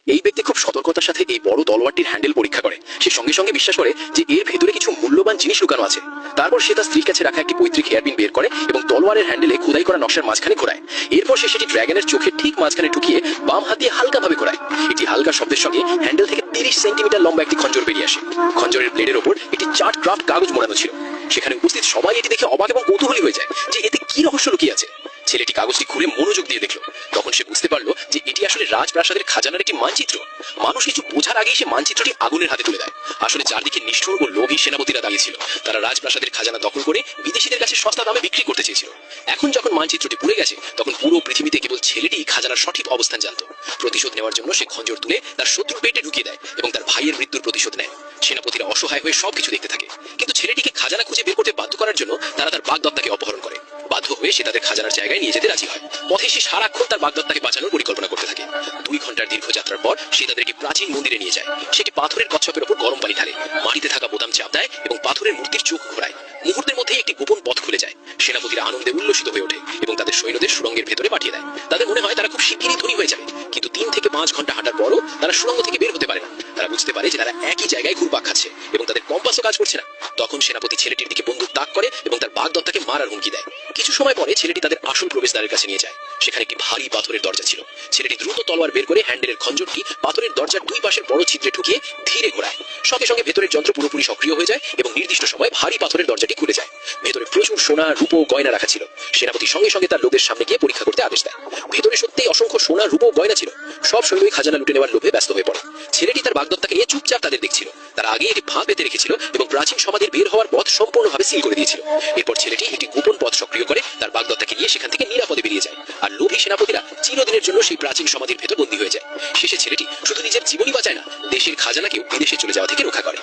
এই ব্যক্তি খুব সতর্কতার সাথে এই বড় তলোয়ারটির হ্যান্ডেল পরীক্ষা করে। সে সঙ্গে সঙ্গে বিশ্বাস করে যে এর ভেতরে কিছু মূল্যবান জিনিস লুকানো আছে। তারপর সে তার স্ত্রীর কাছে রাখা একটি পৈতৃক হেয়ারপিন বের করে এবং তলোয়ারের হ্যান্ডেলে খোদাই করা নকশার মাঝখানে ঘোরায়। এরপর সে সেটি ড্রাগনের চোখের ঠিক মাঝখানে ঢুকিয়ে বাম হাত দিয়ে হালকাভাবে ঘোরায়। এটি হালকা শব্দের সঙ্গে হ্যান্ডেল থেকে 30 সেন্টিমিটার লম্বা একটি খঞ্জর বেরিয়ে আসে। খঞ্জরের ব্লেডের ওপর একটি চার্ট ক্রাফট কাগজ মোড়ানো ছিল। সেখানে উপস্থিত সবাই এটি দেখে অবাক এবং কৌতূহলী হয়ে যায় যে এতে কি রহস্য লুকিয়ে আছে। ছেলেটি কাগজটি খুলে মনোযোগ দিয়ে দেখলো। তখন সে বুঝতে পারলো যে এটি আসলে রাজপ্রাসাদের খাজানার একটি মানচিত্র। মানুষ কিছু বোঝার আগেই সে মানচিত্রটি আগুনের হাতে তুলে দেয়। আসলে চারদিকে নিষ্ঠুর ও লোভী সেনাপতিরা দাঁড়িয়ে ছিল। তারা রাজপ্রাসাদের খাজানা দখল করে বিদেশিদের কাছে সস্তা দামে বিক্রি করতে চেয়েছিল। এখন যখন মানচিত্রটি পুড়ে গেছে, তখন পুরো পৃথিবীতে কেবল ছেলেটি খাজানার সঠিক অবস্থান জানত। প্রতিশোধ নেওয়ার জন্য সে খঞ্জর তুলে তার শত্রুর পেটে ঢুকিয়ে দেয় এবং তার ভাইয়ের মৃত্যুর প্রতিশোধ নেয়। সেনাপতিরা অসহায় হয়ে সবকিছু দেখতে থাকে, কিন্তু ছেলেটিকে খাজানা খুঁজে বের করতে বাধ্য করার জন্য তারা তার বাগদত্তাকে অপহরণ করে। বাধ্য হয়ে সে তাদের খাজানার জায়গায় নিয়ে যেতে রাজি হয়। পথে সে সারাক্ষণ তার বাগদত্তাকে বাঁচানোর পরিকল্পনা করতে থাকে। 2 ঘন্টার দীর্ঘ যাত্রার পর সে তাদেরকে প্রাচীন মন্দিরে নিয়ে যায়। সেটি পাথরের কচ্ছপের উপর গরম পানি ঢালে, মাটিতে থাকা বোতাম চাপ দেয় এবং পাথরের মূর্তির চোখ ঘোরায়। মুহূর্তের মধ্যেই একটি গোপন পথ খুলে যায়। সেনাপতিরা আনন্দে উল্লসিত হয়ে ওঠে এবং তাদের সৈন্যদের সুড়ঙ্গের ভেতরে পাঠিয়ে দেয়। তাদের মনে হয় তারা খুব শিগগিরই ধনী হয়ে যাবে, কিন্তু 3 থেকে 5 ঘন্টা হাঁটার পরও তারা সুড়ঙ্গ থেকে বের হতে পারে না। তারা বুঝতে পারে যে তারা একই জায়গায় ঘুরপাক খাচ্ছে এবং তাদের কম্পাসও কাজ করছে না। তখন সেনাপতি ছেলেটির দিকে বন্দুক তাক করে এবং তার বাগদত্তাকে মারার হুমকি দেয়। কিছু সময় পরে ছেলেটি তাদের আসল প্রবেশদ্বারের কাছে নিয়ে যায়। সেখানে একটি ভারী পাথরের দরজা ছিল। ছেলেটি দ্রুত তলোয়ার বের করে হ্যান্ডেলের খঞ্জরটি পাথরের দরজার 2 পাশের বড় ছিদ্রে ঢুকিয়ে ধীরে ঘোরায়। সঙ্গে সঙ্গে ভেতরের যন্ত্র পুরোপুরি সক্রিয় হয়ে যায় এবং নির্দিষ্ট সময় ভারী পাথরের দরজাটি খুলে যায়। ভেতরে প্রচুর সোনা, রূপো, গয়না রাখা ছিল। সেনাপতি সঙ্গে সঙ্গে তার লোকদের সামনে গিয়ে পরীক্ষা করতে আদেশ দেয়। ভেতরে সত্যিই অসংখ্য সোনা, রূপো, গয়না ছিল। সব সৈন্যই খাজানা লুটে নেওয়ার লোভে ব্যস্ত হয়ে পড়ে। ছেলেটি তার বাগদত্তাকে নিয়ে চুপচাপ তাদের দেখছিল। তারা আগে এটি ফাঁক পেতে রেখেছিল এবং প্রাচীন সমাধির বের হওয়ার পথ সম্পূর্ণভাবে সিল করে দিয়েছিল। এরপর ছেলেটি একটি গোপন পথ সক্রিয় করে তার বাগদত্তাকে নিয়ে সেখান থেকে নিরাপদে বেরিয়ে যায়। আর লোভী সেনাপতিরা চিরদিনের জন্য সেই প্রাচীন সমাধির ভেতর বন্দী হয়ে যায়। শেষে ছেলেটি শুধু নিজের জীবনই বাঁচায় না, দেশের খাজানাকেও বিদেশে চলে যাওয়া থেকে রক্ষা করে।